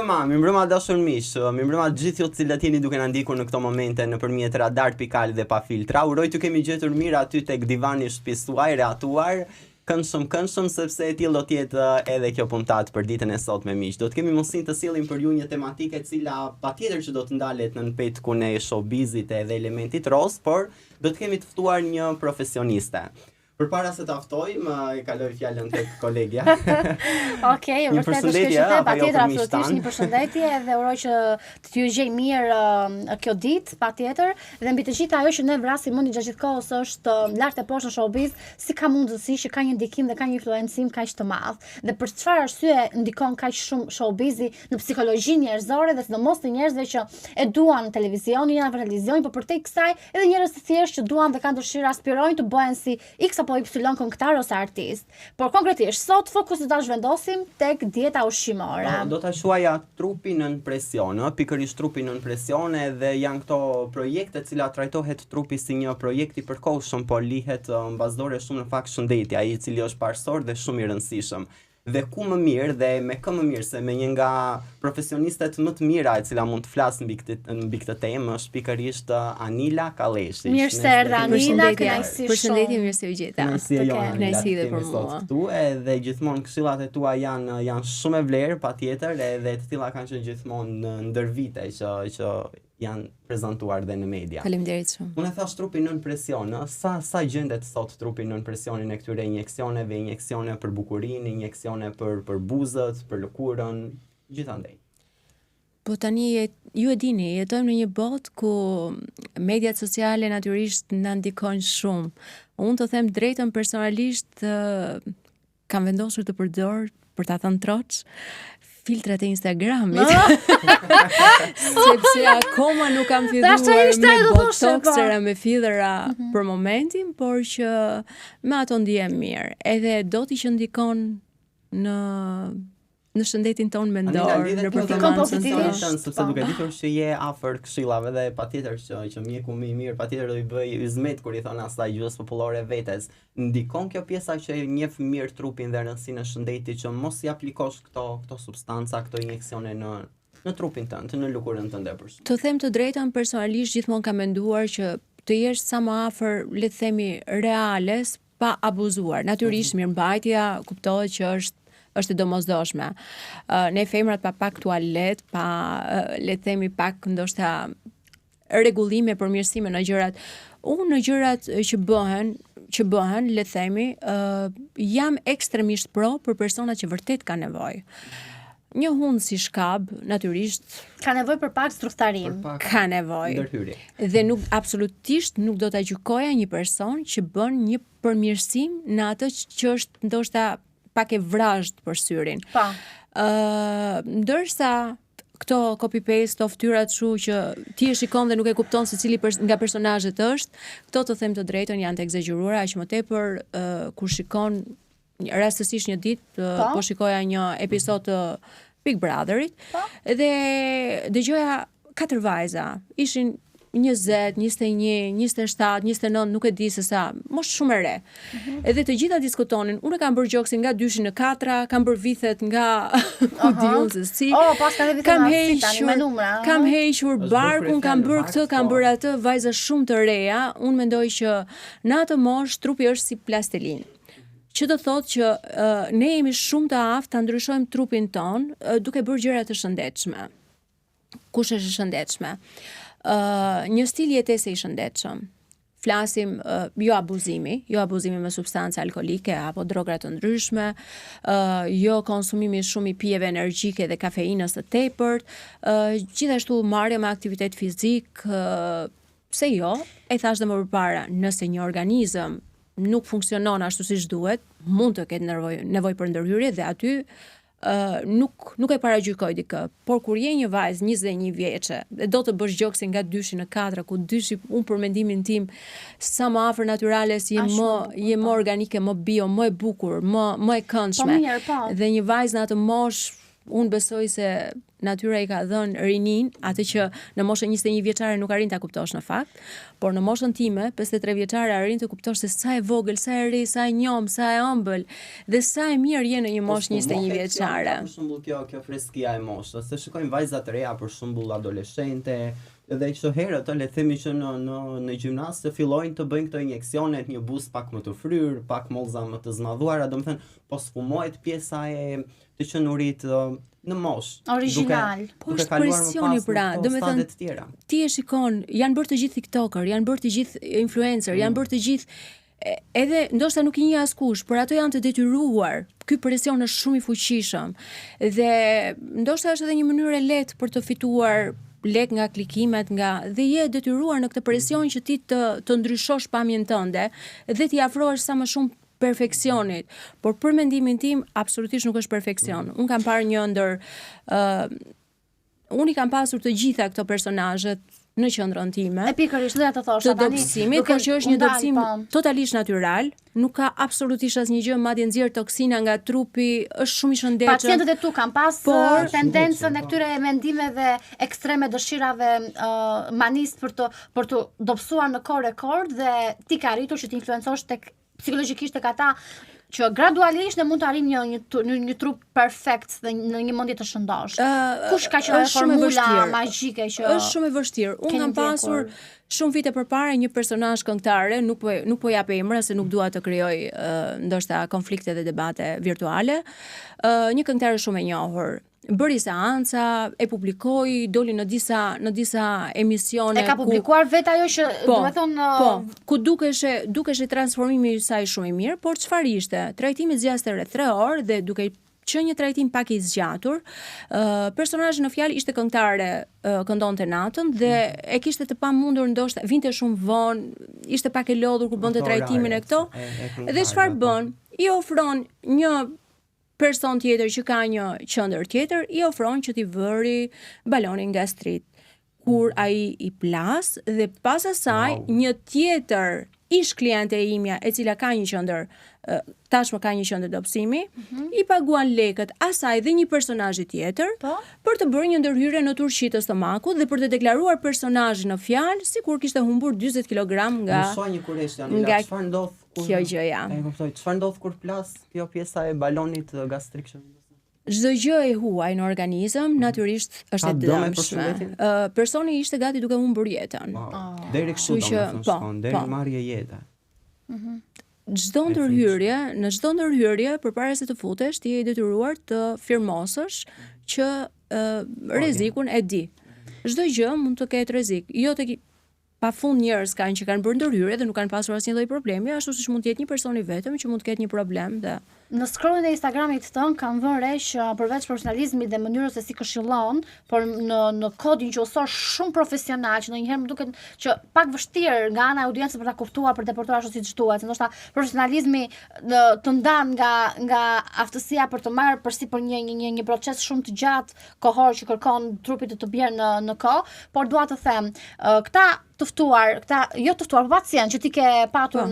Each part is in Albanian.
Mirëmbrëma dashur miq. Mirëmbrëma gjithë ju të cilët jeni duke na ndjekur në këto momente nëpërmjet Radar Pikal dhe pa filtra. Uroj të kemi gjetur mirë aty tek divani i shtëpisë tuaj, reatuar, këndshëm sepse e tillë do të jetë edhe kjo puntat për ditën e sotme miq. Do të kemi mundësinë të sillim për ju një tematikë e cila patjetër që do të ndalet në petkun e showbizit edhe elementit roz, por do të kemi të ftuar një profesioniste. Përpara se ta ftoj, e kaloj fjalën tek kolegja. Okej, vërtet është kjo patjetër absolutisht një përshëndetje dhe uroj që të ju gjej mirë kjo ditë, patjetër, dhe mbi të gjitha ajo që ne vrasim mendin gjatë gjithë kohës është lart e poshtë në showbiz, si ka mundësi që ka një ndikim dhe ka një influencim kaq të madh. Dhe për çfarë arsye ndikon kaq shumë showbizi në psikologjinë njerëzore dhe sidomos të njerëzve që e duan televizionin, janë për televizionin, por përtej kësaj edhe njerëz të thjeshtë që duan dhe kanë dëshirë aspirojnë të bëhen si X apo Y këngëtar ose artist. Por konkretisht sot fokusin ta zhvendosim tek dieta ushqimore. Do ta quaja trupin nën presion, pikërisht trupin nën presion, dhe janë këto projekte të cilat trajtohet trupi si një projekt i përkohshëm, por lihet mbasdore shumë në fakt shëndetja, i cili është parsor dhe shumë i rëndësishëm. Dhe ku më mirë dhe me kë më mirë se me një nga profesionistet më të mira e cila mund të flasë mbi këtë temë është pikërisht Anila Kalleshi. Mirë se erdha Anila, kënaqësi shumë. Përshëndetje, mirë se u gjeta. Kënaqësi dhe për mua. Këtu edhe gjithmonë këshillat e tua janë shumë e vlerë patjetër, edhe të tilla kanë qenë gjithmonë ndër vite që janë prezantuar dhe në media. Faleminderit shumë. Unë e thash trupin nën presion, sa gjendet sot trupi nën presionin e këtyre injeksione për bukurinë, injeksione për buzët, për lëkurën, gjithandej. Po tani ju e dini, jetojmë në një botë ku mediat sociale natyrisht na ndikojnë shumë. Unë të them drejtën personalisht kam vendosur të përdor për ta thënë troç filtrat e Instagramit. Sepse akoma nuk kam filluar me botoxera, me fillera për momentin, por që me ato ndihem mirë. Edhe do t'i që ndikon në shëndetin tonë mendor, në performancën tonë, sepse duke ditur që je afër këshillave dhe patjetër që mjeku më i mirë patjetër do i bëj hizmet kur i thon asaj gjuhës popullore vetes. Ndikon kjo pjesa që e njeh mirë trupin dhe rëndësinë e shëndetit që mos i aplikosh këto substanca, këto injeksione në trupin tënd, në lëkurën tënde për shkak. Të them të drejtën, personalisht gjithmonë kam menduar që të jesh sa më afër, le të themi, reales pa abuzuar. Natyrisht mirëmbajtja kuptohet që është e domosdoshme. Ne femrat pa pak tualet, pa le të themi pak ndoshta rregullime, përmirësime në gjërat. Unë në gjërat që bëhen, le të themi, jam ekstremisht pro për personat që vërtet kanë nevojë. Një hund si shkab, natyrisht ka nevojë për pak struktarim. Ka nevojë. Dhe absolutisht nuk do ta gjykoja një person që bën një përmirësim në atë që është ndoshta pak e vrazhd për syrin. Ndërsa këto copy-paste, këto ftyrat kështu që ti e shikon dhe nuk e kupton se cili nga personazhet është, këto të them të drejtën janë të egzageruara, aq më tepër kur shikon rastësisht një ditë po shikoja një episod të Big Brotherit dhe dëgjoja 4 vajza, ishin 20, 21, 27, 29, nuk e di se sa, moshë shumë e re. Edhe të gjitha diskutonin, unë kam bërë gjoksin nga 2 në 4, kam bërë vithet nga ku di unë se si. Pas ka dhe vithet me numra. Kam hequr barkun, kam bërë këtë, kam bërë atë, vajza shumë të reja. Unë mendoj që në atë moshë trupi është si plastelin. Që do thotë që ne jemi shumë të aftë ta ndryshojmë trupin ton duke bërë gjëra të shëndetshme. Kush është e shëndetshme? Një stil jetese i shëndetshëm. Flasim jo abuzimi me substanca alkolike apo droga të ndryshme, jo konsumimi shumë i pijeve energjike dhe kafeinës të tepërt, gjithashtu marrja me aktivitet fizik, pse jo, e thash dhe më përpara, nëse një organizëm nuk funksionon ashtu siç duhet, mund të ketë nevojë për ndërhyrje dhe aty nuk e paragjykoj dikë, por kur je një vajzë 21 vjeçe dhe do të bësh gjoksin nga 2 në 4, ku dyshi unë për mendimin tim sa më afër natyrales je më organike, më bio, më e bukur, më e këndshme. Dhe një vajzë në atë moshë, unë besoj se natyra i ka dhënë rinin, atë që në moshën 21 vjeçare nuk arrin ta kuptosh në fakt, por në moshën time 53 vjeçare arrin të kuptosh se sa e vogël, sa e ri, sa e njom, sa e ëmbël dhe sa e mirë je në një moshë 21 vjeçare. Për shembull kjo freskia e moshës, se shikojmë vajza të reja për shembull adoleshente, edhe çdo herë ato le të themi që në gjimnaz të fillojnë të bëjnë këto injeksionet, një buzë pak më të fryr, pak mollza më të zmadhuara, domethënë po sfumohet pjesa e të qenurit në moshë. Original. Po është presioni pra, domethënë ti e shikon, janë bërë të gjithë TikToker, janë bërë të gjithë influencer, janë bërë të gjithë edhe ndoshta nuk i njeh askush, por ato janë të detyruar. Ky presion është shumë i fuqishëm dhe ndoshta është edhe një mënyrë e lehtë për të fituar lek nga klikimet, dhe je detyruar në këtë presion që ti të ndryshosh pamjen tënde dhe t'i afrohesh sa më shumë perfeksionit, por për mendimin tim absolutisht nuk është perfeksion. Unë kam parë një ndër unë i kam pasur të gjitha këto personazhet në qendrën time. E pikërisht do ta thosh tani. Të dobësimit, por që është një dobësim totalisht natyral, nuk ka absolutisht asnjë gjë, madje nxjerr toksina nga trupi, është shumë i shëndetshëm. Pacientët e tu kanë pas tendencën e këtyre mendimeve ekstreme, dëshirave manist për të dobësuar në kohë rekord dhe ti ka arritur që të influencosh tek psikologjikisht tek ata që gradualisht ne mund të arrijmë një trup perfekt dhe në një mendje të shëndosh. Kush ka qenë formula magjike që është shumë e vështirë. Unë kam pasur shumë vite përpara një personazh këngëtare, nuk po jap emra se nuk dua të krijoj ndoshta konflikte dhe debate virtuale. Një këngëtare shumë e njohur. Bëri seanca, e publikoi, doli në disa emisione. E ka publikuar vetë ajo që domethënë ku dukeshe transformimi i saj shumë i mirë, por çfarë ishte? Trajtimi zgjaste rreth 3 orë dhe duke që një trajtim pak i zgjatur, personazhi në fjalë ishte këngëtare, këndonte natën dhe e kishte të pamundur ndoshta vinte shumë vonë, ishte pak e lodhur kur bënte trajtimin e këto. Dhe çfarë bën? I ofron një person tjetër që ka një qendër tjetër, i ofron që t'i vëri balonin gastrit. Kur ai i plas dhe pas asaj një tjetër ish kliente e imja e cila ka një qendër, tashmë ka një qendër dobësimi, i paguan lekët asaj dhe një personazhi tjetër për të bërë një ndërhyrje në Turqi të stomakut dhe për të deklaruar personazhin në fjalë sikur kishte humbur 40 kg nga çfarë ndodh kjo gjëja. E kuptoj. Çfarë ndodh kur plas kjo pjesa e balonit gastrik? Çdo gjë e huaj në organizëm natyrisht është e dëmshme. Personi ishte gati duke humbur jetën. Deri kështu domethënë, deri marrje jete. Çdo ndërhyrje përpara se të futesh, ti je i detyruar të firmosësh që rrezikun e di. Çdo gjë mund të ketë rrezik. Jo tek pafund njerëz kanë që kanë bërë ndërhyrje dhe nuk kanë pasur asnjë lloj problemi, ashtu siç mund të jetë një person i vetëm që mund të ketë një problem dhe në scrollin e Instagramit tën kam vënë re që përveç profesionalizmit dhe mënyrës se si këshillon, por në kodin gjuhësor shumë profesional, që ndonjëherë më duket që pak vështirë nga ana e audiencës për ta kuptuar, për të deportuar ashtu siç duhet, se ndoshta profesionalizmi të ndan nga aftësia për të marrë përsipër një proces shumë të gjatë kohor që kërkon trupit të bjerë në kohë, por dua të them, këta të ftuar, por pacient që ti ke patur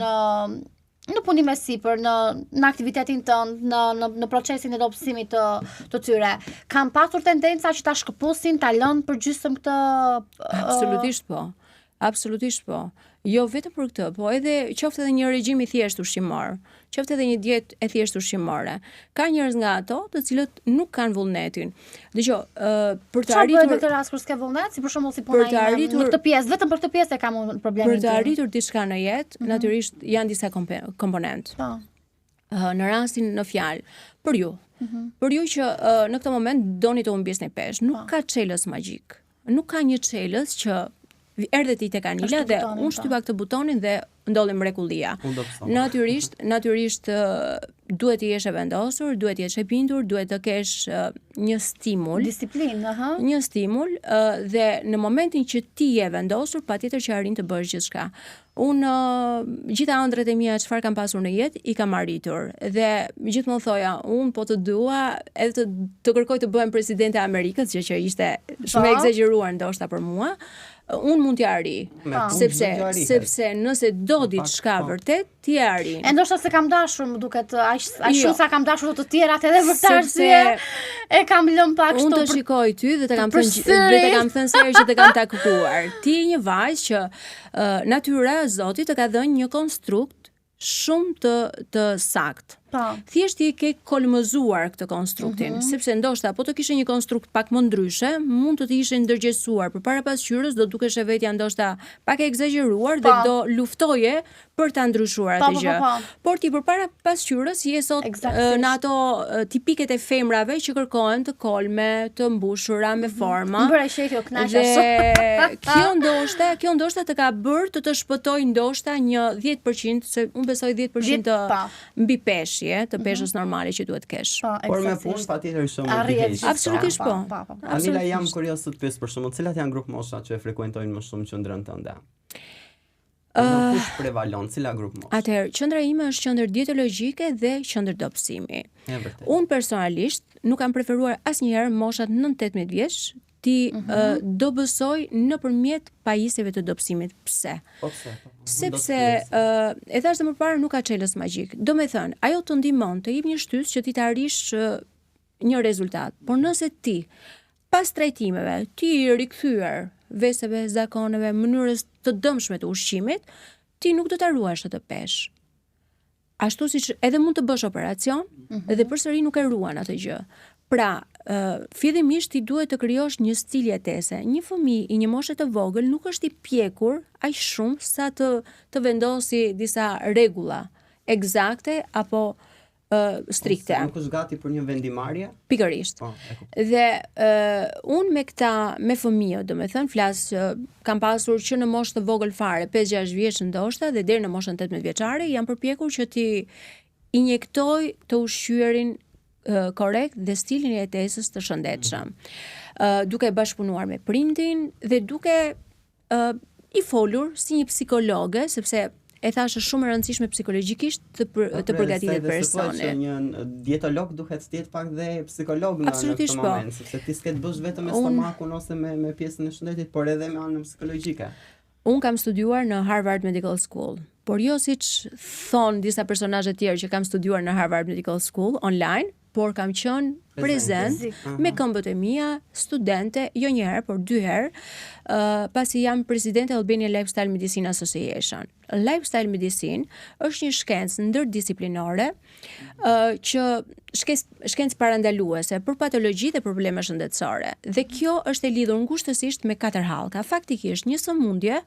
në punim e sipër, në aktivitetin tënd, në procesin e dobësimit të tyre, kanë pasur tendenca që ta shkëpusin, ta lënë përgjysmë këtë Absolutisht po. Jo vetëm për këtë, po edhe qoftë edhe një regjim i thjeshtë ushqimor, qoftë edhe një dietë e thjeshtë ushqimore. Ka njerëz nga ato të cilët nuk kanë vullnetin. Dgjoj, për të arritur në këtë rast kur s'ke vullnet, si për shembull si puna ime në këtë pjesë, vetëm për këtë pjesë e kam problemin. Për të arritur diçka në jetë, natyrisht janë disa komponentë. Po. Në rastin në fjalë, për ju. Për ju që në këtë moment doni të humbisni peshë, nuk ka çelës magjik. Nuk ka një çelës që erdhet i tek Anila dhe unë shtypa këtë butonin dhe ndodhi mrekullia. Natyrisht duhet të jesh e vendosur, duhet të jesh e bindur, duhet të kesh një stimul, disiplinë, një stimul dhe në momentin që ti je vendosur, patjetër që arrin të bësh gjithçka. Unë gjitha ëndrat e mia çfarë kam pasur në jetë i kam arritur dhe gjithmonë thoja, unë po të dua edhe të kërkoj të bëhem presidente e Amerikës, gjë që ishte shumë e egzageruar ndoshta për mua. unë mund t'ja arri, sepse nëse do diçka vërtet, ti e arrin. E ndoshta se kam dashur, më duket aq shumë sa kam dashur të tjerat edhe për këtë arsye e kam lënë pak kështu. Unë të shikoj ty dhe të kam thënë se që të kam takuar. Ti je një vajzë që natyra e Zotit të ka dhënë një konstrukt shumë të sakt. Thjesht ti ke kolmëzuar këtë konstruktin, sepse ndoshta po të kishe një konstrukt pak më ndryshe, mund të ishe ndërgjegjësuar përpara pasqyrës, do dukesh e vetja ndoshta pak e egzageruar dhe do luftoje për ta ndryshuar atë gjë. Por ti përpara pasqyrës je sot në ato tipiket e femrave që kërkohen të kolme, të mbushura me forma. Më bëra sheh kjo kënaqja shumë. Kjo ndoshta të ka bërë të shpëtoj ndoshta një 10%, se unë besoj 10% mbi pesh. Të peshës normale që duhet kesh. Por me punë patjetër shumë difícil. Absolutisht po. Anila, jam kurioz të pyes për shembull, cilat janë grup mosha që e frekuentojnë më shumë qendrën tënde? Kush prevalon, cila grup moshë? Atëherë, qendra ime është qendër dietologjike dhe qendër dobësimi. Unë personalisht nuk kam preferuar asnjëherë moshat 9-18 vjeç. Ti do bësoj nëpërmjet pajisjeve të dobësimit. Pse? Sepse e thash më parë nuk ka çelës magjik. Do me thënë, ajo të ndihmon të jep një shtys që ti të arrish një rezultat. Por nëse ti pas trajtimeve ti i rikthyer veseve, zakoneve, mënyrës të dëmshme të ushqimit, ti nuk do ta ruash atë peshë. Ashtu siç edhe mund të bësh operacion, edhe përsëri nuk e ruan atë gjë. Pra, fillimisht ti duhet të krijosh një stil jetese. Një fëmijë i një moshe të vogël nuk është i pjekur aq shumë sa të vendosi disa rregulla eksakte apo strikte. Nuk është gati për një vendimarrje? Pikërisht. Dhe unë me fëmijët, domethënë flas, kam pasur që në moshë të vogël fare, 5-6 vjeç ndoshta dhe deri në moshën 18 vjeçare, jam përpjekur që ti injektoj të ushqyerin korrekt dhe stilin e jetesës të shëndetshëm. Duke bashkëpunuar me prindin dhe duke i folur si një psikologe, sepse e thashë shumë e rëndësishme psikologjikisht të përgatitet personi. Një dietolog duhet të jetë pak dhe psikolog në këtë moment, sepse ti s'ke të bësh vetëm me stomakun ose me pjesën e shëndetit, por edhe me anën psikologjike. Unë kam studiuar në Harvard Medical School, por jo siç thon disa personazhe të tjerë që kam studiuar në Harvard Medical School online, por kam qenë prezent me këmbët e mia, studente, jo një herë, por 2 herë, pasi jam presidente e Albanian Lifestyle Medicine Association. Lifestyle Medicine është një shkencë ndërdisiplinore që shkencë parandaluese për patologji dhe probleme shëndetësore. Dhe kjo është e lidhur ngushtësisht me 4 hallka. Faktikisht një sëmundje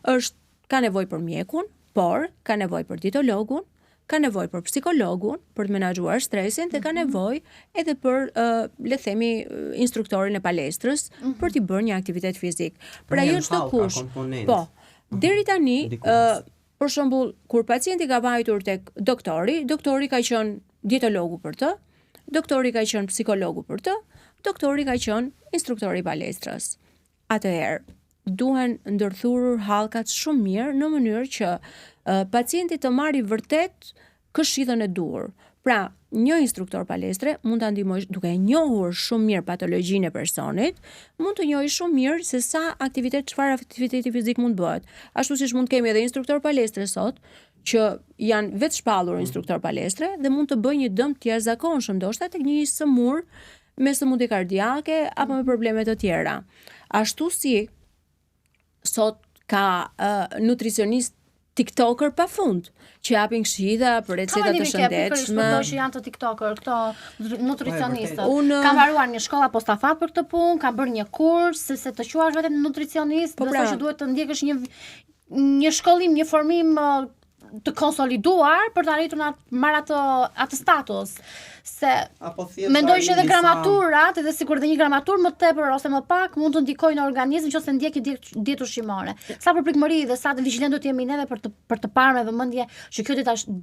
ka nevojë për mjekun, por ka nevojë për dietologun, ka nevojë për psikologun për të menaxhuar stresin dhe ka nevojë edhe për le të themi instruktorin e palestrës për të bërë një aktivitet fizik. Pra jo çdo kush. Po. Deri tani për shembull kur pacienti ka vajtur tek doktori ka qenë dietologu për të, doktori ka qenë psikologu për të, doktori ka qenë instruktori i palestrës. Atëherë duhen ndërthurur hallkat shumë mirë në mënyrë që pacienti të marrë vërtet këshillën e duhur. Pra, një instruktor palestre mund ta ndihmojë duke njohur shumë mirë patologjinë e personit, mund të njohë shumë mirë se çfarë aktiviteti fizik mund bëhet. Ashtu siç mund kemi edhe instruktor palestre sot, që janë vetë shpallur instruktor palestre dhe mund të bëjë një dëm të jashtëzakonshëm ndoshta tek një sëmur me sëmundje kardiake apo me probleme të tjera. Ashtu si sot ka nutricionist TikToker pafund që japin këshilla për receta të shëndetshme. Ka që janë të TikToker, këto nutricionistët. Kam mbaruar një shkollë apostafat për këtë punë, kam bërë një kurs, se të quash vetëm nutricionist, besoj që duhet të ndjekësh një shkollim, një formim të konsoliduar për të arritur në marrë atë status. Se mendoj që edhe gramaturat, edhe sikur dhe një gramatur më tepër ose më pak mund të ndikojnë në organizëm nëse ndjek dietë ushqimore. Sa për prekmëri dhe sa të vigjilent do të jemi neve për të parë me vëmendje që kjo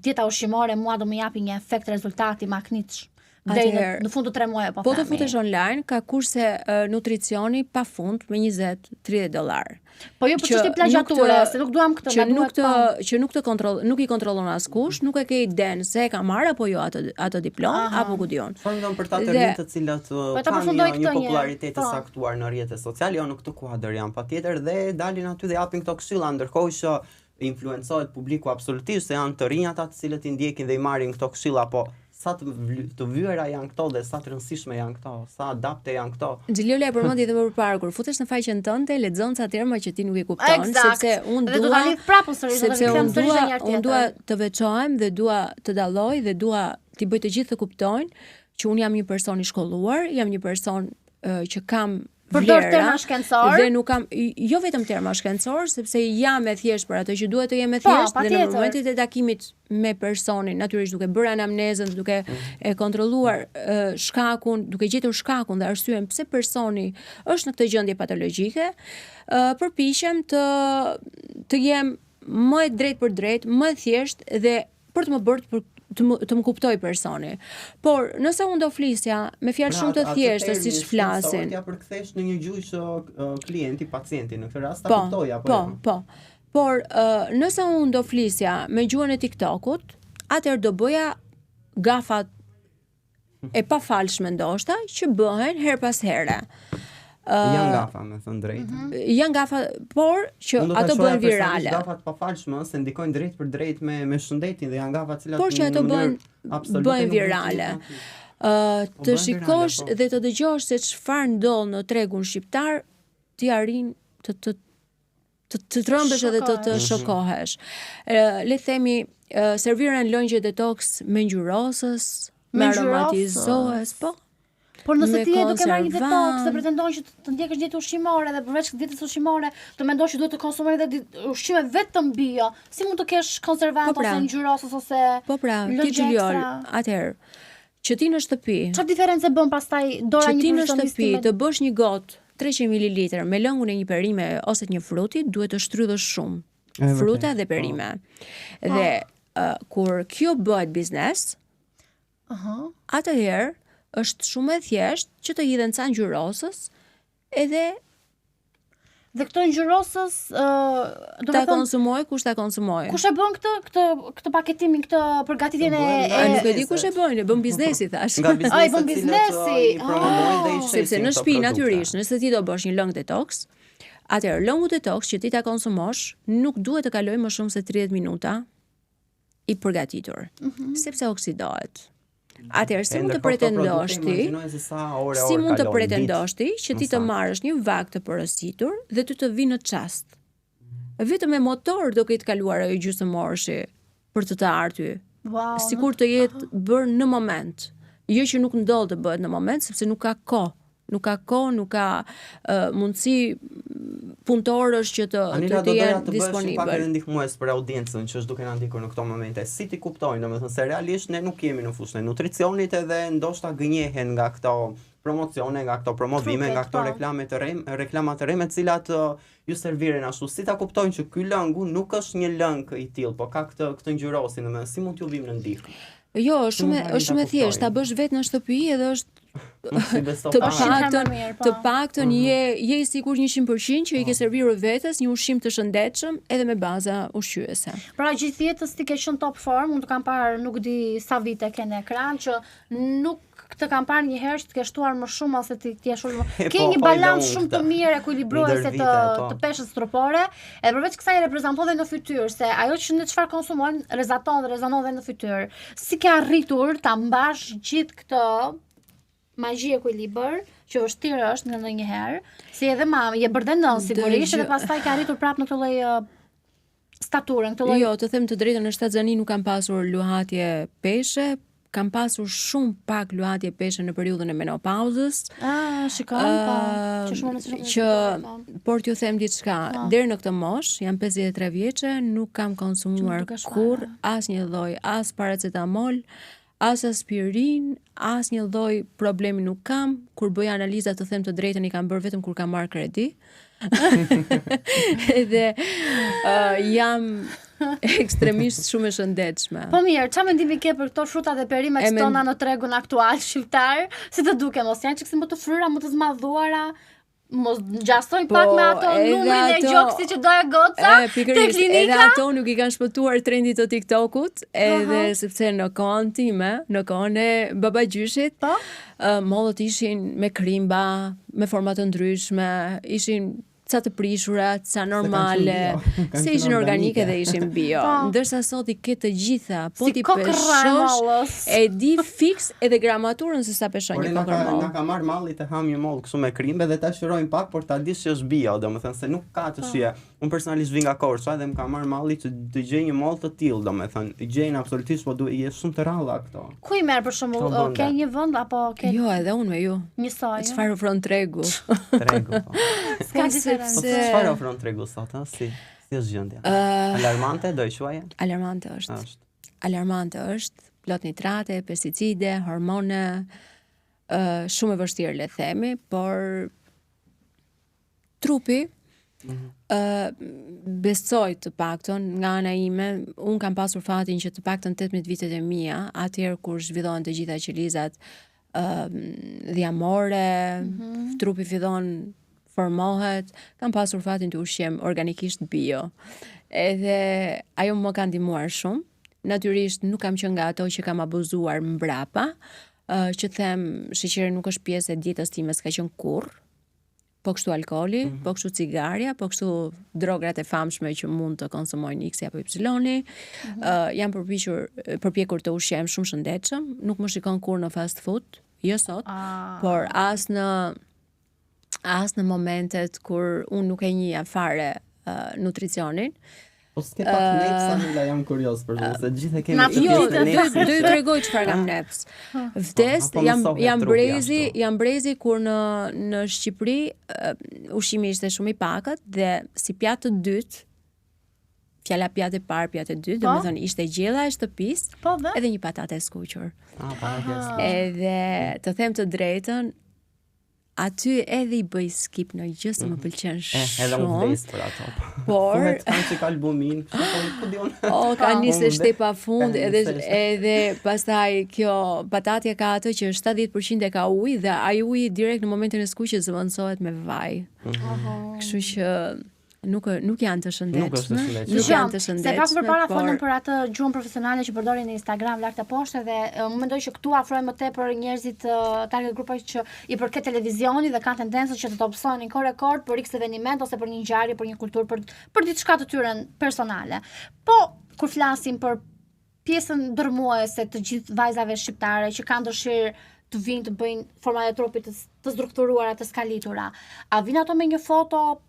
dieta ushqimore mua do më japi një efekt rezultati magnitsh. deri në fund të 3 muajve po. Po të futesh online, ka kurse nutricioni pafund me $20-30. Po jo për çështje plagjature, se nuk duam këtë, që nuk i kontrollon askush, nuk e ke iden se e ka marrë apo jo atë diplomë apo ku diun. Formulon për ta të rinj të cilat kanë një popularitet të saktuar në rrjetet sociale, jo në këtë kuadër janë patjetër dhe dalin aty dhe japin këto këshilla, ndërkohë që influencohet publiku absolutisht se janë të rinj ata të cilët i ndjekin dhe i marrin këto këshilla, po sa të vyera janë këto dhe sa të rëndësishme janë këto, sa adapte janë këto. Xhiliola e përmendi edhe më parë kur futesh në faqen tënde, lexon ca terma që ti nuk i kupton, sepse unë dua të veçohem dhe dua të dalloj dhe dua t'i bëj të gjithë të kuptojnë që unë jam një person i shkolluar, jam një person që kam përdor terma shkencor dhe nuk kam jo vetëm terma shkencor, sepse jam e thjesht për atë që duhet të jem e thjesht dhe në momentin e takimit me personin, natyrisht duke bërë anamnezën, duke e kontrolluar shkakun, duke gjetur shkakun dhe arsyeën pse personi është në këtë gjendje patologjike, përpiqem të jem më e drejtë për drejtë, më e thjesht dhe për të më bërë të më kuptoj personi. Por nëse unë do flisja me fjalë shumë të thjeshta siç flasin. Ja përkthesh në një gjuhë që klienti, pacienti në këtë rast ta kuptoj apo jo. Po. Por nëse unë do flisja me gjuhën e TikTokut, atëherë do bëja gafat e pafalshme ndoshta që bëhen her pas here. Janë gafa, me thënë drejtë. Janë gafa, por që ato bëhen virale. Janë gafa të pafalshme se ndikojnë drejt për drejt me shëndetin dhe janë gafa të cilat por që ato bëhen virale. Të shikosh dhe të dëgjosh se çfarë ndodh në tregun shqiptar, ti arrin të trëmbesh edhe të shokohesh. Le të themi serviren lëngje detox me ngjyrosës, me aromatizohes, po. Por nëse ti je duke marrë një detox dhe pretendon që të ndjekësh dietë ushqimore dhe përveç dietës ushqimore, të mendosh që duhet të konsumoj edhe ushqime vetëm bio, si mund të kesh konservant ose ngjyrosës ose po pra, ti Xhiliol, atëherë që ti në shtëpi. Çfarë diferencë bën pastaj dora një profesionisti? Që ti në shtëpi të bësh një gotë 300 ml me lëngun e një perime ose të një fruti, duhet të shtrydhësh shumë fruta dhe perime. Dhe kur kjo bëhet biznes, atëherë është shumë e thjeshtë që të hidhen ca ngjyrosës edhe dhe këto ngjyrosës do ta konsumoj, kush ta konsumoj? Kush e bën këtë paketimin, këtë përgatitjen nuk e di kush e bën, e bën biznesi thash. Ai bën biznesi. Sepse në shtëpi natyrisht, nëse ti do bësh një lëng detox, atëherë lëngu detox që ti ta konsumosh nuk duhet të kalojë më shumë se 30 minuta i përgatitur, sepse oksidohet. Atëherë si mund të pretendosh ti që ti të marrësh një vak të porositur dhe të vinë në çast. Vetëm me motor do ketë kaluar ajo gjysmëorshi për të ardhur. Wow. Sikur të jetë bërë në moment. Jo që nuk ndodh të bëhet në moment sepse nuk ka kohë. Nuk ka mundësi punëtorësh që të jenë disponibël. Pak edhe ndihmues për audiencën që është duke na ndikur në këto momente. Si ti kuptojnë, domethënë se realisht ne nuk jemi në fushën e nutricionit edhe ndoshta gënjehen nga këto promocione, nga këto promovime, nga këto reklama të rreme, të cilat ju serviren ashtu. Si ta kuptojnë që ky lëngu nuk është një lëng i tillë, po ka këtë ngjyrosin, domethënë si mund t'ju vim në ndihmë? Jo, është shumë e thjeshtë, ta bësh vetë në shtëpi edhe është të paktën je i sigurt 100% që i ke serviruar vetes një ushqim të shëndetshëm edhe me baza ushqyese. Pra gjithë jetës ti ke qenë top form, unë të kam parë nuk di sa vite ke në ekran që nuk të kam parë një herë që të ke shtuar më shumë ose ti je shumë. Ke një balancë shumë të mirë ekuilibruese të peshës trupore, edhe përveç kësaj reprezenton dhe në fytyrë se ajo që ne çfarë konsumojmë rezonon dhe në fytyrë. Si ke arritur ta mbash gjithë këtë magji ekuilibër që vështirë është në ndonjëherë, si edhe je bërdenon sigurisht dhe pastaj ke arritur prapë në këtë lloj staturën, këtë lloj. Jo, të them të drejtën, në Shtatzani nuk kam pasur luhatje peshe. Kam pasur shumë pak luhatje peshe në periudhën e menopauzës. Por t'ju them diçka, deri në këtë moshë, jam 53 vjeçe, nuk kam konsumuar kurrë asnjë lloj, as paracetamol, as aspirin, as një lloj problemi nuk kam. Kur bëj analiza, të them të drejtën, i kam bërë vetëm kur kam marrë kredi. Dhe jam ekstremisht shumë e shëndetshme. Po mirë, çfarë mendimi ke për këto frutat dhe perimet që tona në tregun aktual shqiptar? Si të duken, mos janë çiksi më të fryra, më të zmadhuara? Mos ngjasojnë pak me ato numrin e gjoksit që doja goca te klinika. Edhe ato nuk i kanë shpëtuar trendit të TikTokut, edhe sepse në kohën time, në kohën e babagjyshit, mollët ishin me krimba, me forma të ndryshme, ishin ca të prishura, ca normale, se ishin organike dhe ishin bio. Ndërsa sot i ke të gjitha, po ti peshosh, e di fix edhe gramaturën se sa peshon një kokërmoll. Na ka marr malli të ham një moll kështu me krimbe dhe ta shërojmë pak, por ta dish që është bio, domethënë se nuk ka të shije. Unë personalisht vi nga Korça dhe më ka marr malli që të gjej një moll të tillë, domethënë i gjejnë absolutisht, po duhet i shumë të ralla këto. Ku i merr për shembull, ke një vend apo ke? Jo, edhe unë me ju. Njësoj. Çfarë ofron tregu? Tregu. S'ka diferencë. Çfarë ofron tregu sot, si është gjendja? Alarmante do i quaje? Alarmante është. Alarmante është, plot nitrate, pesticide, hormone, shumë e vështirë le themi, por trupi besoj të paktën nga ana ime, unë kam pasur fatin që të paktën 18 vitet e mia, atëherë kur zhvillohen të gjitha qelizat dhjamore, trupi fillon formohet, kam pasur fatin të ushqem organikisht bio. Edhe ajo më ka ndihmuar shumë. Natyrisht nuk kam qenë nga ato që kam abuzuar mbrapa, që them sheqeri nuk është pjesë e dietës time, s'ka qenë kurrë. Po kështu alkooli, po kështu cigaria, po kështu drograt e famshme që mund të konsumojnë X apo Y. Jam përpjekur të ushqem shumë shëndetshëm, nuk më shikon kurrë në fast food, jo sot, por as në momentet kur unë nuk e njeh fare nutricionin. Po s'ke pak nepsa, Mila, jam kurios për se gjithë e kemi do ju tregoj çfarë kam neps. Vdes, jam brezi kur në Shqipëri ushqimi ishte shumë i pakët dhe si pjatë të dytë, fjala pjatë e parë, pjatë e dytë, domethënë ishte gjella e shtëpisë, edhe një patate e skuqur. Edhe të them të drejtën, aty edhe i bëj skip në gjë se më pëlqen shumë. Edhe më vdes për ato. Por kanë që ka albumin, po diun. Ka nisë shtep pafund, edhe pastaj kjo patatja ka atë që 70% e ka ujë dhe ai uji direkt në momentin e skuqjes zëvendësohet me vaj. Kështu që nuk janë të shëndetshme. Nuk janë të shëndetshme. Se pak më parë folëm për atë gjuhën profesionale që përdorin në Instagram lart e poshtë dhe më mendoj që këtu afrohen më tepër njerëzit target grupave që i përket televizionit dhe kanë tendencën që të dobësojnë në rekord për X eveniment ose për një ngjarje, për një kulturë, për diçka të tyre personale. Po kur flasim për pjesën ndërmuese të gjithë vajzave shqiptare që kanë dëshirë të vinë të bëjnë format e trupit të strukturuara, të skalitura, a vin ato me një foto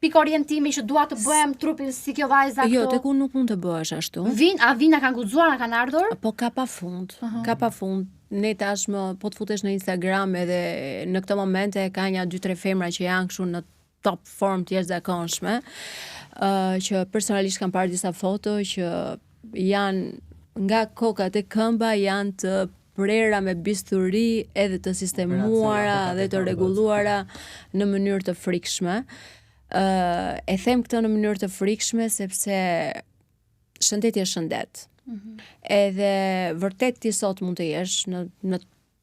pik orientimi që dua të bëhem trupin si kjo vajza këtu? Jo, tek unë nuk mund të bëhesh ashtu. A vina kanë guxuar, kanë ardhur? Po ka pafund. Ka pafund. Ne tashmë po të futesh në Instagram edhe në këtë momente ka një 2-3 femra që janë kështu në top form të jashtëzakonshme, që personalisht kam parë disa foto që janë nga kokat e këmba janë të prera me bisturi edhe të sistemuara dhe të rregulluara në mënyrë të frikshme. E them këtë në mënyrë të frikshme sepse shëndeti është shëndet. Edhe vërtet ti sot mund të jesh në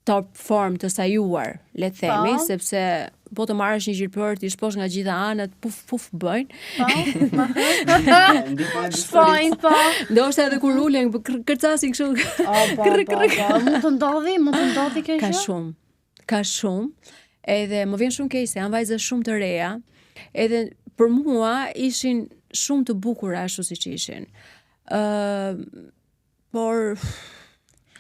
top form të sajuar, le të themi, sepse po të marrësh një gjilpër, ti shposh nga gjitha anët, puf bëjnë. Shpojnë, po. Ndoshta edhe kur ulen kërcasin kështu. Mund të ndodhi kjo gjë? Ka shumë. Edhe më vjen shumë keq se janë vajza shumë të reja. Edhe për mua ishin shumë të bukura ashtu siç ishin. Por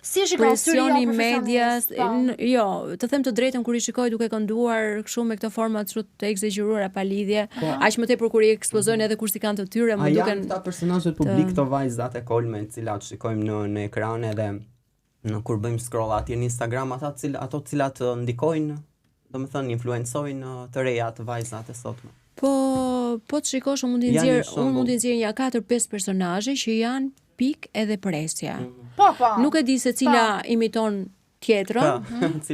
si presioni i medias, jo, të them të drejtën kur i shikoj duke kënduar kështu me këto forma të egzageruara pa lidhje, aq më tepër kur i ekspozojnë edhe kur si kanë të tyre, më duken këta personazhet publik, këto vajzat e kolme të cilat shikojmë në ekran edhe kur bëjmë scroll atje në Instagram, ato të cilat ndikojnë, domethënë influencojnë të reja të vajzat e sotme. Po të shikosh, unë mund të nxjerr një 4-5 personazhe që janë pik edhe presja. Po. Nuk e di se cila imiton tjetrën,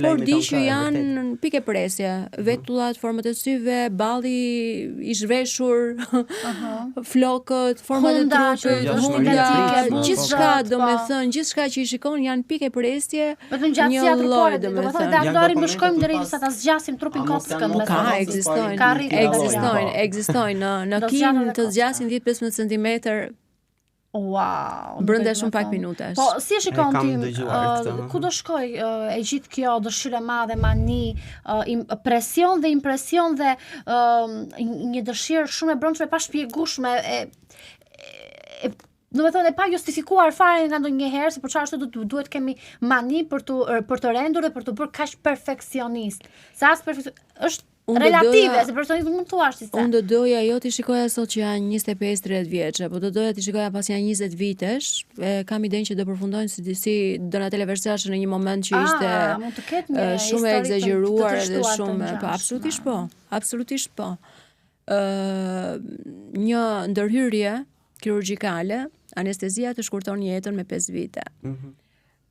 por di që janë pikë presje, vetullat, format e syve, balli i zhveshur, flokët, format e trupit, hunda, gjithçka, domethënë, gjithçka që i shikon janë pikë presje. Vetëm gjatësia trupore, domethënë ne arrim të shkojmë derisa ta zgjasim trupin kockën me sa. Ekzistojnë në kin të zgjasin 10-15 cm. Wow, brenda shumë pak minutash. Po, si e shikon ti, ku do shkoj e gjithë kjo dëshirë e madhe, mani, presion dhe impresion dhe një dëshirë shumë e brendshme pa shpjegueshme do të thonë e pa justifikuar fare nga ndonjëherë, se për çfarë ashtu duhet kemi mani për të rendur dhe për të bërë kaq perfeksionist. Se as është relative, se personisht mund të thuash si sa. Unë do doja jo ti shikoja sot që janë 25-30 vjeçë, po do doja ti shikoja pas janë 20 vitesh, kam idenë që do përfundojnë si Donatella Versace në një moment që ishte shumë e egzageruar dhe shumë, po absolutisht po. Një ndërhyrje kirurgjikale, anestezia të shkurton jetën me 5 vite.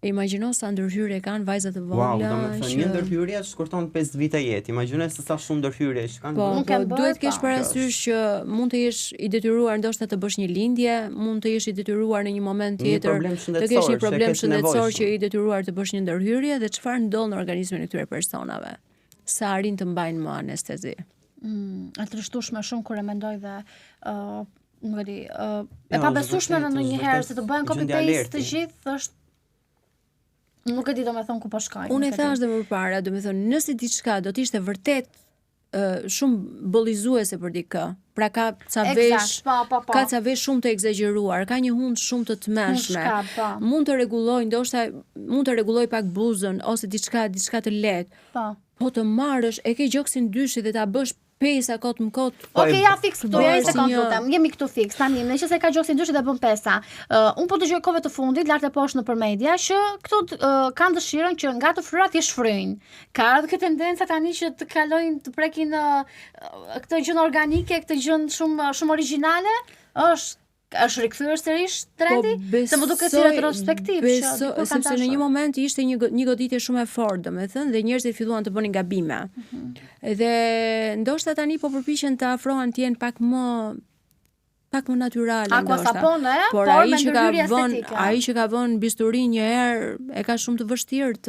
Imagjino sa ndërhyrje kanë vajzat e vogla. Wow, domethënë një ndërhyrje shkurton 5 vite jetë. Imagjino se sa shumë ndërhyrje kanë. Po, duhet kesh parasysh që mund të jesh i detyruar ndoshta të bësh një lindje, mund të jesh i detyruar në një moment tjetër të kesh një problem shëndetësor që i detyruar të bësh një ndërhyrje dhe çfarë ndodh në organizmin e këtyre personave. Sa arrin të mbajnë më anestezi. E trishtueshme shumë kur e mendoj dhe nuk e di, e pabesueshme ndonjëherë se të bëhen copy paste të gjithë është. Nuk e di domethënë ku po shkojnë. Unë e thash dhe më parë, domethënë nëse diçka do të ishte vërtet shumë bollizuese për dikë. Pra ka ca vesh, ka ca vesh shumë të egzageruar, ka një hund shumë të tmeshme. Mund të rregulloj, ndoshta mund të rregulloj pak buzën ose diçka të lehtë. Po të marrësh e ke gjoksin dyshi dhe ta bësh pesa kot më kot. Okej, ja fiks këtu, ja një sekondë lutem. Jemi këtu fiks. Tani, nëse ka gjoksin dyshi dhe bën pesa. Un po dëgjoj kohë të fundit lart e poshtë nëpër media që këtu kanë dëshirën që nga të fryrat i shfryjnë. Ka edhe këtë tendencë tani që të kalojnë të prekin këtë gjë organike, këtë gjë shumë origjinale, është rikthyer sërish trendi, se më duket si retrospektiv sepse në një moment ishte një goditje shumë e fortë, domethënë, dhe njerëzit filluan të bënin gabime. Dhe ndoshta tani po përpiqen të afrohen të jenë pak më natyrale ndoshta. Por ai që ka vënë bisturin një herë e ka shumë të vështirë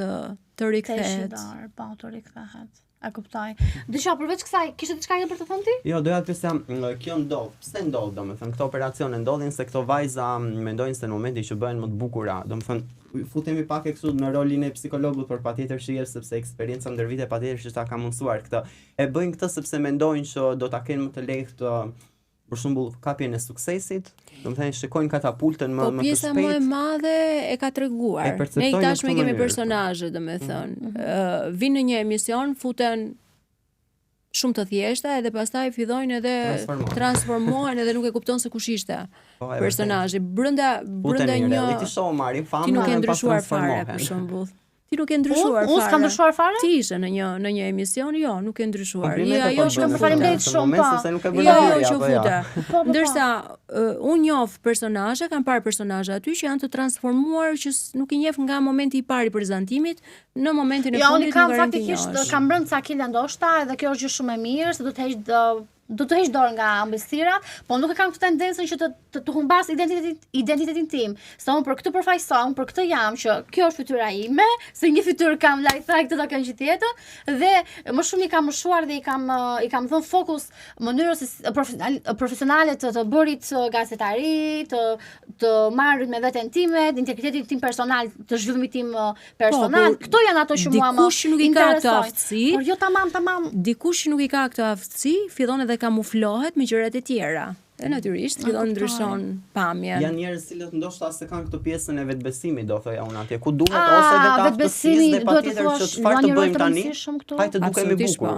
të rikthehet. Po, të rikthehet. A kuptoj. Dësha përveç kësaj, kishte diçka për të thënë ti? Jo, doja të them, kjo ndodh. Pse ndodh, domethënë, këto operacione ndodhin se këto vajza mendojnë se në momentin që bëhen më të bukura, domethënë, futemi pak e kështu në rolin e psikologut, por patjetër shihet sepse eksperjenca ndër vite patjetër që ta ka mundsuar këtë. E bëjnë këtë sepse mendojnë që do ta kenë më të lehtë për shembull kapjen e suksesit, domethënë shikojnë katapultën më të shpejt. Po pjesa më e madhe e ka treguar. Ne tashmë kemi personazhe, domethënë, vinë në një emision, futen shumë të thjeshta edhe pastaj fillojnë edhe transformohen edhe nuk e kupton se kush ishte personazhi. Brenda një ti nuk e ndryshuar fare për shembull. Ti nuk e ndryshuar fare. Unë s'kam ndryshuar fare? Ti ishe në një emision, jo, nuk e ndryshuar. Jo, shumë faleminderit shumë pa. Jo, fute. Ndërsa unë njoh personazhe, kam parë personazhe aty që janë të transformuar që nuk i njeh nga momenti i parë i prezantimit në momentin e fundit në faktikisht kam brënd ca kile ndoshta, edhe kjo është gjë shumë e mirë, se do të heq dorë nga ambësira, po nuk e kam këtë tendencën që të humbas identitetin tim. Se unë për këtë përfaqësoj, unë për këtë jam që kjo është fytyra ime, se një fytyrë kam lajthaj këtë do kanë gjithë tjetër, dhe më shumë i kam mëshuar dhe i kam dhënë fokus mënyrës profesionale të bërit gazetari, të marrit me veten time, integritetin tim personal, të zhvillimit tim personal. Këto janë ato që mua më interesojnë. Por jo tamam. Dikush nuk i ka këtë aftësi, fillon edhe kamuflohet me gjërat e tjera. E natyrisht fillon ndryshon pamjen. Janë njerëz cilët ndoshta se kanë këtë pjesën e vetbesimit, do thoya unë atje, ku duhet ose vetë vetbesimi dhe patjetër që çfarë të bëjmë tani, hajde të dukemi bukur.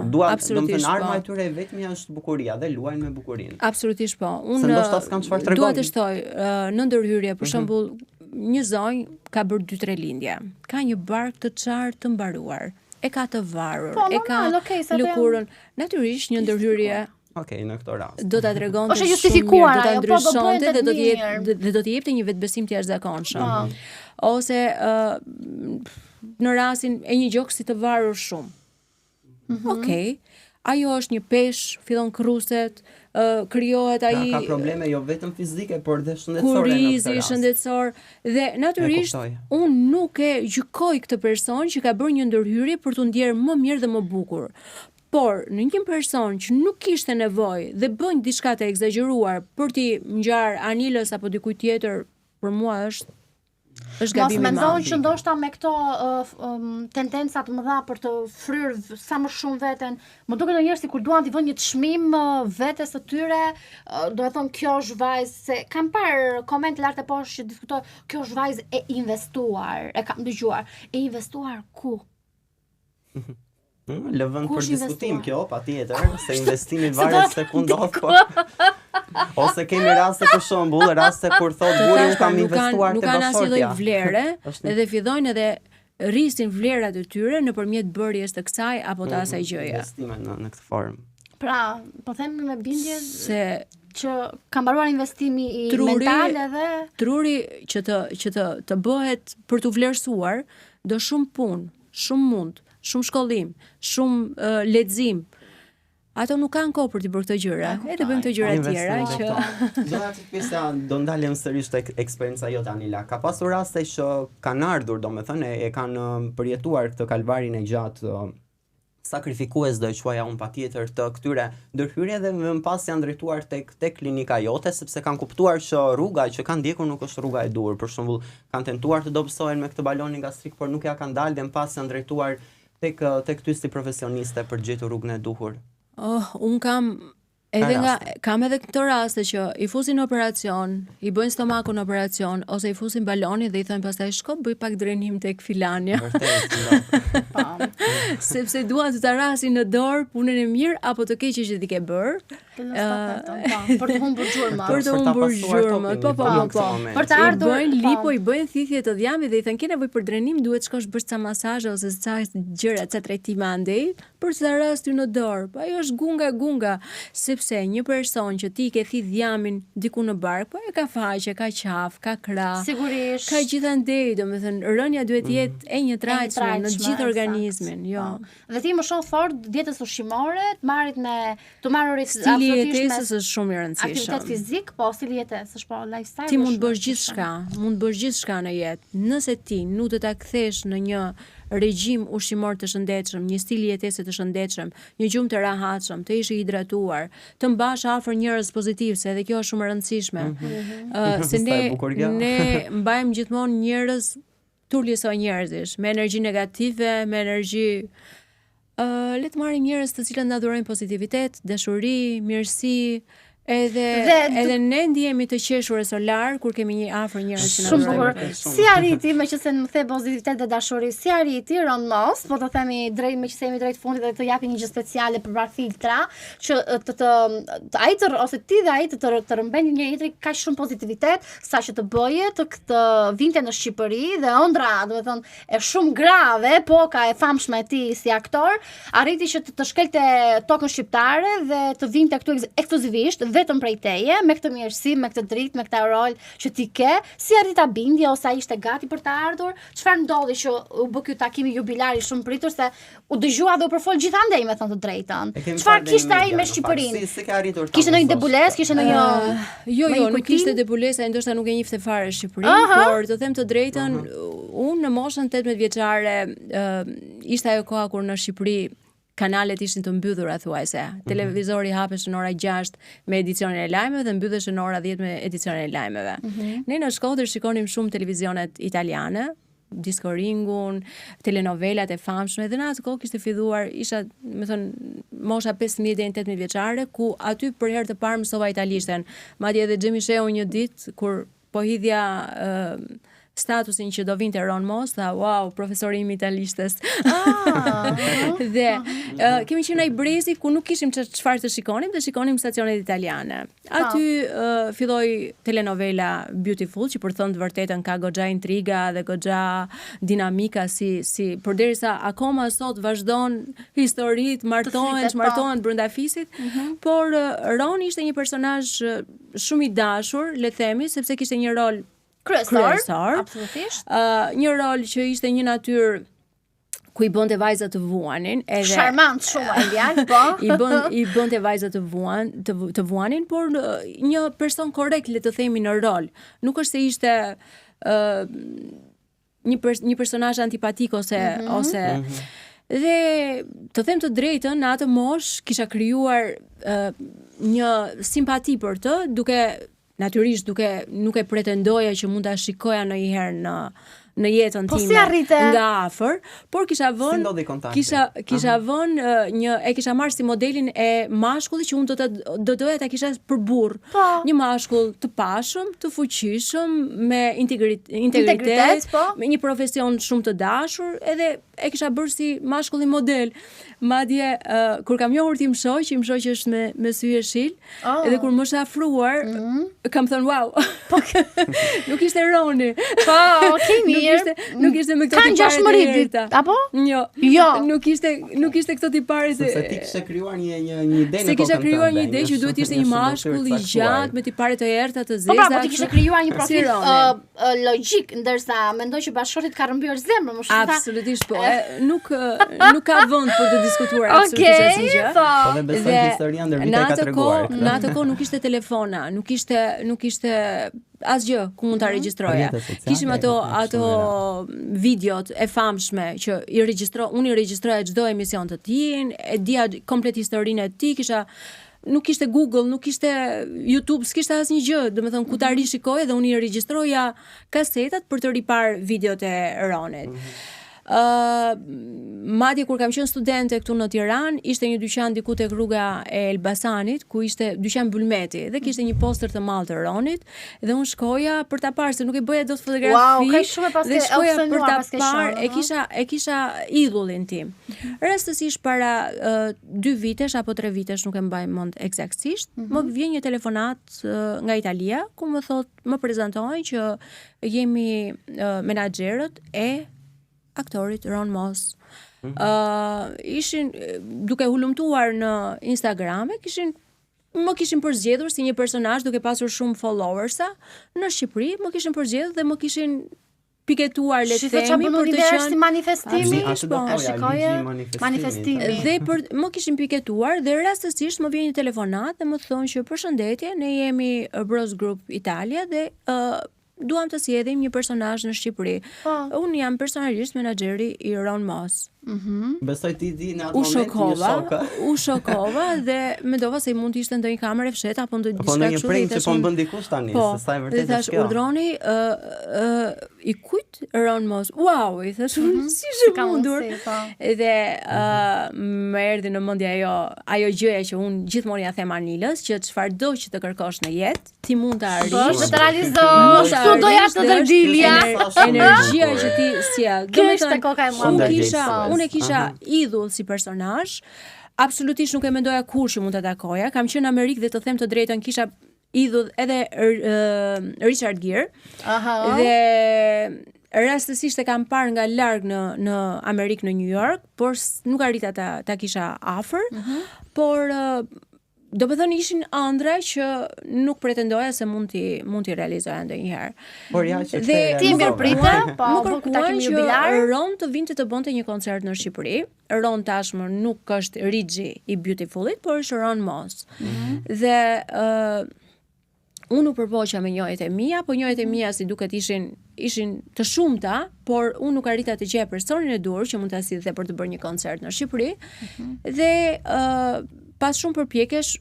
Domethënë arma e tyre vetëm është bukuria dhe luajnë me bukurinë. Absolutisht po. Unë ndoshta s'kam çfarë tregoj. Dua të shtoj në ndërhyrje, për shembull, një zonjë ka bërë 2-3 lindje. Ka një bark të çartë të mbaruar. E ka të varur, e ka lëkurën. Natyrisht një ndërhyrje në këtë rast. Do ta tregonte është justifikuar, do ta ndryshonte dhe do t'i jepte një vetbesim të jashtëzakonshëm. Ose në rastin e një gjoksi të varur shumë. Okej. Ajo është një pesh, fillon kruset, krijohet ai ka probleme jo vetëm fizike, por dhe shëndetësore. Kurizi, shëndetësor, dhe natyrisht unë nuk e gjykoj këtë person që ka bërë një ndërhyrje për t'u ndjerë më mirë dhe më bukur. Por në një person që nuk kishte nevojë dhe bën diçka të egzageruar për t'i ngjar anilës apo dikujt tjetër, për mua është gabim i madh. Mos mendoj që ndoshta me këto tendenca të mëdha për të fryrë sa më shumë veten, më duket ndonjëherë sikur duan t'i vënë një çmim vetes së tyre, do të thonë kjo është vajzë, se kam parë komente lart e poshtë që diskutojnë, kjo është vajzë e investuar, e kam dëgjuar, e investuar ku? Lëvën për diskutim kjo, patjetër, se investimi varet se ku ndodh. Ose kemi raste për shembull, raste kur thotë buri unë kam investuar te bashortja. Nuk kanë asnjë lloj vlere, edhe fillojnë edhe rrisin vlerat e tyre nëpërmjet bërjes të kësaj apo të asaj gjëje. Investime në këtë formë. Pra, po themi me bindje se që ka mbaruar investimi i mental edhe truri që të bëhet për t'u vlerësuar, do shumë punë, shumë mund, shumë shkollim, shumë lexim. Ato nuk kanë kohë për të bërë këto gjëra. Edhe bëjmë këto gjëra të tjera që do ndalem sërish tek eksperjenca jote Anila. Ka pasur raste që kanë ardhur, domethënë e kanë përjetuar këtë kalvarin e gjatë sakrifikues do e quaja unë patjetër të këtyre ndërhyrje dhe më pas janë drejtuar tek klinika jote sepse kanë kuptuar që rruga që kanë ndjekur nuk është rruga e dur. Për shembull, kanë tentuar të dobësohen me këtë balonin gastrik, por nuk ja kanë dalë dhe më pas janë drejtuar tek ty si profesioniste për gjetur rrugën e duhur. Unë kam edhe këto raste që i fusin operacion, i bëjnë stomakun operacion, ose i fusin balonin dhe i thonë pastaj shko bëj pak drenim tek filania. Sepse duan të ta rasin në dorë punën e mirë apo të keqe që ti ke bërë. Për të humbur gjurmët. Për të humbur gjurmët. Po. Për të ardhur bëjnë lipo, i bëjnë thithje të dhjamit dhe i thënë ke nevojë për drenim, duhet shkosh bësh ca masazhe ose ca gjëra, ca trajtime andej për të ta rastur në dorë. Po ajo është gunga, sepse një person që ti ke thith dhjamin diku në bark, po e ka faqe, ka qaf, ka krah. Sigurisht. Ka gjithandej, domethënë rënja duhet të jetë e njëtrajtshme në gjithë organizmin, jo. Dhe ti më shumë fort dietës ushqimore, të marrë stili i jetesës është shumë i rëndësishëm. Aktivitet fizik, po stili i jetesës, po lifestyle. Ti mund të bësh gjithçka në jetë. Nëse ti nuk do ta kthesh në një regjim ushqimor të shëndetshëm, një stil jetese të shëndetshëm, një gjumë të rahatshëm, të ish i hidratuar, të mbash afër njerëz pozitiv, se edhe kjo është shumë e rëndësishme. Se ne mbajmë gjithmonë njerëz turlisoj njerëzish, me energji negative, me energji le të marrim njerëz të cilët na dhurojnë pozitivitet, dashuri, mirësi, edhe ne ndihemi të qeshur e solar kur kemi një afër njerëz që na dhurojnë. Si arriti, meqense më the pozitivitet dhe dashuri, si arriti Ron Moss, po të themi drejt me që themi drejt fundit dhe të japi një gjë speciale për filtra, që ai ose ti dhe ai të rëmbeni një jetër kaq shumë pozitivitet, saqë të bëje të vinte në Shqipëri dhe ëndra, domethënë, e shumë grave, poka e famshme e tij si aktor, arriti që të shkelte tokën shqiptare dhe të vinte këtu ekskluzivisht vetëm prej teje, me këtë mirësi, me këtë dritë, me këtë rol që ti ke, si arrita bindje ose ai ishte gati për të ardhur? Çfarë ndodhi që u bë ky takimi jubilar i shumë pritur se u dëgjua dhe u përfol gjithandej, me thënë të drejtën. Çfarë kishte ai me Shqipërinë? Si ka arritur ta? Kishte ndonjë debulesë, kishte ndonjë Jo, nuk kishte debulesë, ai ndoshta nuk e njihte fare Shqipërinë, por të them të drejtën, unë në moshën 18 vjeçare ishte ajo koha kur në Shqipëri kanalet ishin të mbyllura thuajse. Televizori hapesh në ora 6 me edicionin e lajmeve dhe mbyllesh në ora 10 me edicionin e lajmeve. Ne në Shkodër shikonim shumë televizionet italiane, Disco Ringun, telenovelat e famshme, dhe në atë kohë kishte filluar, isha, me thënë, mosha 15 deri në 18 vjeçare, ku aty për herë të parë mësova italishten. Madje edhe Xhemisheu një ditë kur po hidhja statusin që do vinte Ron Moss, tha, wow, profesori im italishtes. Dhe kemi qenë ai brezi ku nuk kishim çfarë të shikonim, dhe shikonim stacionet italiane. Aty filloi telenovela Beautiful, që për thënë të vërtetën ka goxha intriga dhe goxha dinamika si përderisa akoma sot vazhdon historitë, martohen brenda fisit, por Ron ishte një personazh shumë i dashur, le të themi, sepse kishte një rol kryesor, absolutisht. Një rol që ishte një natyrë ku i bënte vajzat të vuanin, edhe charmant shumë Elian, po. I bënte vajzat të vuanin, por një person korrekt, le të themi, në rol. Nuk është se ishte një personazh antipatik ose dhe të them të drejtën, në atë moshë kisha krijuar një simpati për të, duke natyrisht nuk e pretendoja që mund ta shikoja ndonjëherë në jetën time nga afër, por kisha vënë e kisha marrë si modelin e mashkullit që unë do doja ta kisha për burr. Një mashkull të pashëm, të fuqishëm, me integritet, me një profesion shumë të dashur, edhe e kisha bërë si mashkulli model. Madje kur kam njohur ti më shoq që është me sy e shil, edhe kur më është afruar, kam thënë wow. Nuk ishte Roni. Po, okay, nuk ishte me këto tipare të errta. Apo? Jo. Nuk ishte këto tipare të. Sepse ti kishe krijuar një ide në kokën tënde. Se kisha krijuar një ide që duhet ishte një mashkull i gjatë me tipare të errta të zeza. Po, ti kishe krijuar një profil logjik, ndërsa mendoj që bashkëshortit ka rrëmbyer zemrën, më shumë. Absolutisht po. Nuk ka vend për të diskutuar absolutisht asnjë gjë. Po dhe besoj që historia ndër vite ka treguar. Në atë kohë nuk ishte telefona, nuk ishte asgjë ku mund ta regjistroja. Kishim ato videot e famshme që unë i regjistroja çdo emision të tij, e dija komplet historinë e tij, nuk ishte Google, nuk ishte YouTube, s'kishte asnjë gjë, domethënë ku ta rishikoja dhe unë i regjistroja kasetat për të ripar videot e Ronit. Madje kur kam qenë studente këtu në Tiranë, ishte një dyqan diku tek rruga e Elbasanit, ku ishte dyqan Bulmeti, dhe kishte një poster të madh të Ronit, dhe unë shkoja për ta parë, se nuk e bëja dot fotografi. Wow, ka shumë pas dhe shkoja për ta parë, e kisha idhullin tim. Rastësisht para 2 vitesh apo 3 vitesh, nuk e mbaj mend eksaktësisht, më vjen një telefonat nga Italia, ku më prezantojnë që jemi menaxherët e aktorit Ron Moss. Ishin duke hulumtuar në Instagram, më kishin përzgjedhur si një personazh duke pasur shumë followersa në Shqipëri, më kishin përzgjedhur dhe më kishin piketuar, le të themi, për të qenë si manifestimi, manifestimi. Dhe më kishin piketuar dhe rastësisht më vjen një telefonat dhe më thonë që përshëndetje, ne jemi Bros Group Italia dhe duam të sjellim një personazh në Shqipëri. Unë jam personalisht menaxheri i Ron Moss. Besoj ti di në atë moment u shokova dhe mendova se mund të ishte ndonjë kamerë fsheta apo ndonjë diçka kështu. Po ndonjë që po bën dikush tani, se sa e vërtetë është kjo. Urdhroni i kujt Ron Moss. Wow, i thash, si është mundur? Dhe më erdhi në mendje ajo gjëja që unë gjithmonë ja them Anilës, që çfarëdo që të kërkosh në jetë, ti mund ta arrish. Të realizosh. Tu do jashtë të dërdilja. Energjia që ti sjell. Domethënë koka e madhe. Unë e kisha idhull si personazh. Absolutisht nuk e mendoja kur që mund ta takoja. Kam qenë në Amerikë dhe të them të drejtën kisha idhull edhe Richard Gere. Dhe rastësisht e kam parë nga larg në Amerikë, në New York, por nuk arrita ta kisha afër, por do të thënë ishin ëndra që nuk pretendoja se mund t'i realizoja ndonjëherë. Por ja që ti më pritë, po nuk kërkuan që Ron të vinte të bënte një koncert në Shqipëri. Ron tashmë nuk është Rixhi i Beautifulit, por është Ron Moss. Dhe unë u përpoqa me njëjët e mia, po njëjët e mia si duket ishin të shumta, por unë nuk arrita të gjej personin e duhur që mund ta sillte për të bërë një koncert në Shqipëri. Dhe pas shumë përpjekjesh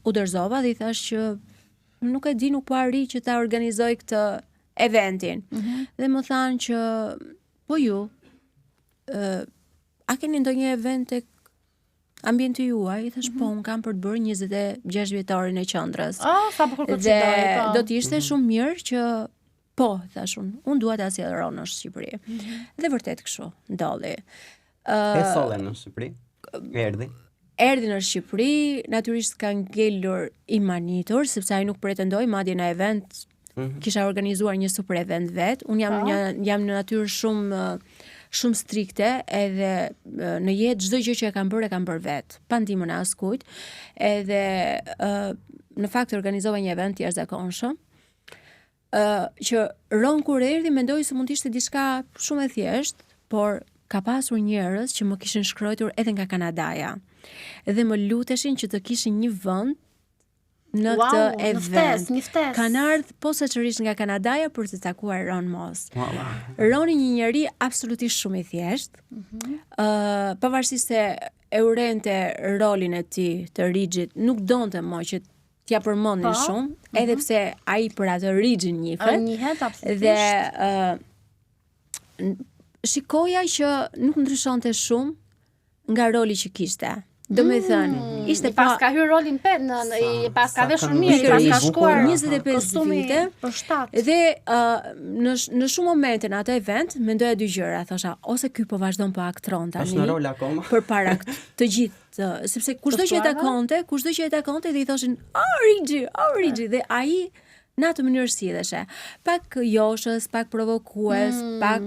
u dorëzova dhe i thash që nuk e di, nuk po arri që ta organizoj këtë eventin. Dhe më thanë që po ju, a keni ndonjë event tek ambienti juaj? I thash po, unë kam për të bërë 26 vjetorin e qendrës. Sa bukur koncert. Dhe do të ishte shumë mirë që po, thash unë dua ta sjell Ron në Shqipëri. Dhe vërtet kështu ndodhi. E solle në Shqipëri? Erdhi në Shqipëri, natyrisht ka ngelur i manitur, sepse ai nuk pretendoi, madje në event kisha organizuar një super event vet. Unë jam në natyrë shumë strikte, edhe në jetë çdo gjë që e kam bërë vet, pa ndihmën e askujt. Edhe në fakt organizova një event të jashtëzakonshëm. Që Ron kur erdhi mendoi se mund të ishte diçka shumë e thjeshtë, por ka pasur njerëz që më kishin shkruar edhe nga Kanadaja. Dhe më luteshin që të kishin një vend në këtë event. Kanë ardhur posaçërisht nga Kanadaja për të takuar Ron Moss. Roni një njeri absolutisht shumë i thjeshtë. Pavarësisht se e urente rolin e tij të Rigjit, nuk donte më që t'ja përmendnin shumë, edhe pse ai për atë Rigjin njihet absolutisht. Dhe shikoja që nuk ndryshonte shumë nga roli që kishte. Do me thënë, ishte pas ka hyrë rolin pas ka veshur mirë, pas ka shkuar 25 vite për shtat. Dhe në shumë momente në atë event mendoja dy gjëra, thosha, ose ky po vazhdon po aktron tani. Është në rol akoma. Përpara të gjithë, sepse kushdo që e takonte dhe i thoshin, Rigi, dhe ai në atë mënyrë sidheshe, pak joshës, pak provokues, pak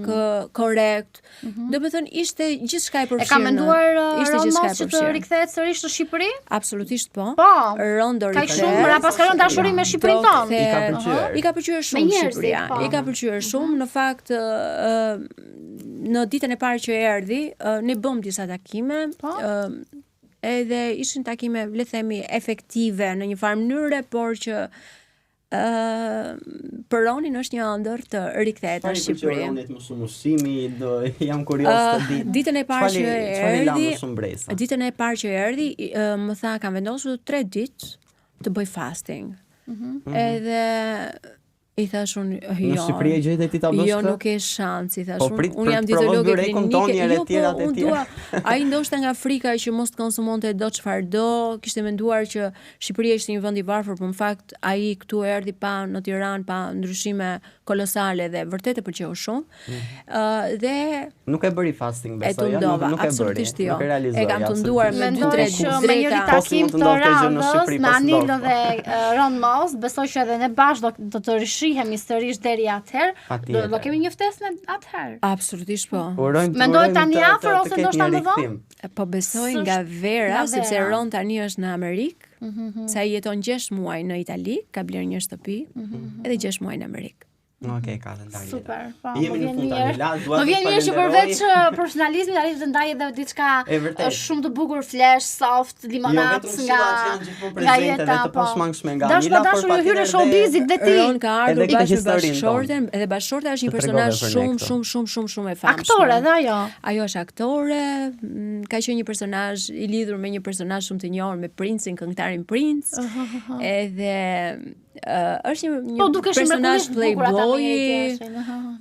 korrekt. Do të thënë ishte gjithçka e përfshirë. E ka menduar Ron Moss që të rikthehet sërish në Shqipëri? Absolutisht po. Ron do rikthehet. Ka shumë ra pas ka rënë dashuri me Shqipërinë tonë. I ka pëlqyer shumë Shqipëria. I ka pëlqyer shumë, në fakt në ditën e parë që erdhi, ne bëm disa takime. Edhe ishin takime, le të themi, efektive në një farë mënyre, por që për Ronin është një ëndër të rikthehet në Shqipëri. Ronit më shumë ushqimi, jam kurioz të di. Ditën e parë që erdhi, më tha kam vendosur 3 ditë të bëj fasting. Edhe i thash unë, në Shqipëri e gjete ti ta bësh? Jo, nuk e shans, i thash unë. Unë jam dietologe klinike. Ai ndoshta nga frika që mos të konsumonte do çfarë do, kishte menduar që Shqipëria ishte një vend i varfër, por në fakt ai këtu erdhi pa në Tiranë pa ndryshime kolosale dhe vërtet e pëlqeu shumë. Dhe nuk e bëri fasting besoj, nuk e bëri. Absolutisht jo. Nuk e realizoi. E kam të nduar me 2-3 ditë. Me një takim të radhës me Anilën dhe Ron Moss, besoj që edhe ne bashkë do të rishihemi sërish deri atëherë. Do kemi një ftesë atëherë. Absolutisht po. Mendoj tani afër ose ndoshta më vonë? Po besoj nga vera, sepse Ron tani është në Amerikë. Sa i jeton 6 muaj në Itali, ka blerë një shtëpi, edhe 6 muaj në Amerikë. Okej, ka të ndarë. Super. Jemi në fund tani. Më vjen mirë që përveç profesionalizmit tani të ndaj edhe diçka shumë të bukur, flesh, soft, limonadë nga jeta të pashmangshme nga Anila, por pa hyrë showbizit dhe ti. Ron ka ardhur bashkë me bashkëshorten, edhe bashkëshorta është një personazh shumë e famshëm. Aktore dhe ajo. Ajo është aktore, ka qenë një personazh i lidhur me një personazh shumë të njohur me Princin, këngëtarin Prince. Edhe është një personazh playboy,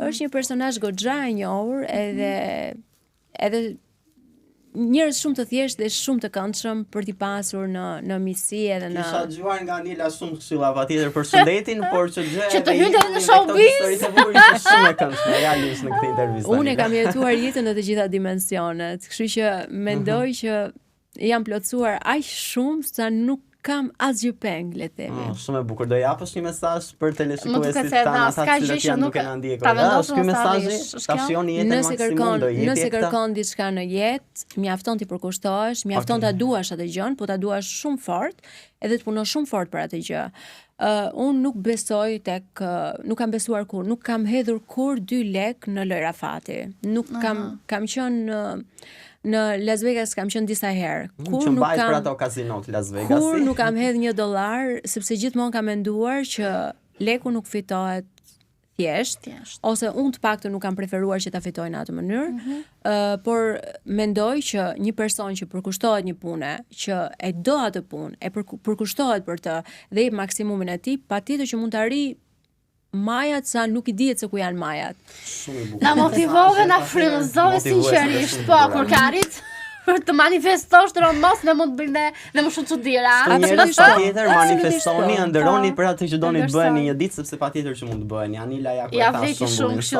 është një personazh goxha i njohur, edhe njerëz shumë të thjeshtë dhe shumë të këndshëm për t'i pasur në miqësi edhe në. Kisha dëgjuar nga Anila shumë këshilla patjetër për shëndetin, por që gjë që të hynte në showbiz. Shumë e këndshme realisht në këtë intervistë. Unë kam jetuar jetën në të gjitha dimensionet, kështu që mendoj që jam plotësuar aq shumë sa nuk kam asgjë peng, le të themi. Shumë e bukur. Do japësh një mesazh për televizionistit tanë, ata që janë duke na ndjekur. Ky mesazhi ta shihoni jetën maksimum do jetë. Nëse kërkon diçka në jetë, mjafton ti përkushtohesh, mjafton ta duash atë gjën, po ta duash shumë fort, edhe të punosh shumë fort për atë gjë. Unë nuk besoj nuk kam besuar kur, nuk kam hedhur kur 2 lek në lojra fati. Nuk kam qenë në Las Vegas, kam qenë disa herë. Kur nuk kam për ato kazinot Las Vegas. Kur nuk kam hedhur $1, sepse gjithmonë kam menduar që leku nuk fitohet thjesht, ose unë të paktën nuk kam preferuar që ta fitoj në atë mënyrë, por mendoj që një person që përkushtohet një pune, që e do atë punë, e përkushtohet për të dhe jep maksimumin e tij, patjetër që mund të arrijë majat sa nuk i dihet se ku janë majat. Shumë i bukur. Na motivove, na frymëzove sinqerisht, po kur ka arrit për të manifestosh të Ron Moss, ne mund të bëjmë dhe më shumë çuditëra. Patjetër manifestoni, ëndërroni për atë që doni të bëheni një ditë, sepse patjetër që mund të bëheni. Anila ja ku ta shumë kështu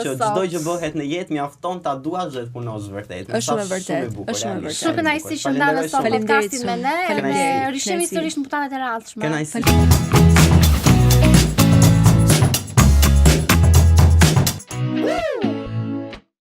që çdo gjë bëhet në jetë mjafton ta duash dhe të punosh vërtet. Është shumë e vërtetë. Është shumë e vërtetë. Shumë kënaqësi që ndave sot podcastin me ne, dhe rishemi sërish në putanet e radhshme. Kënaqësi.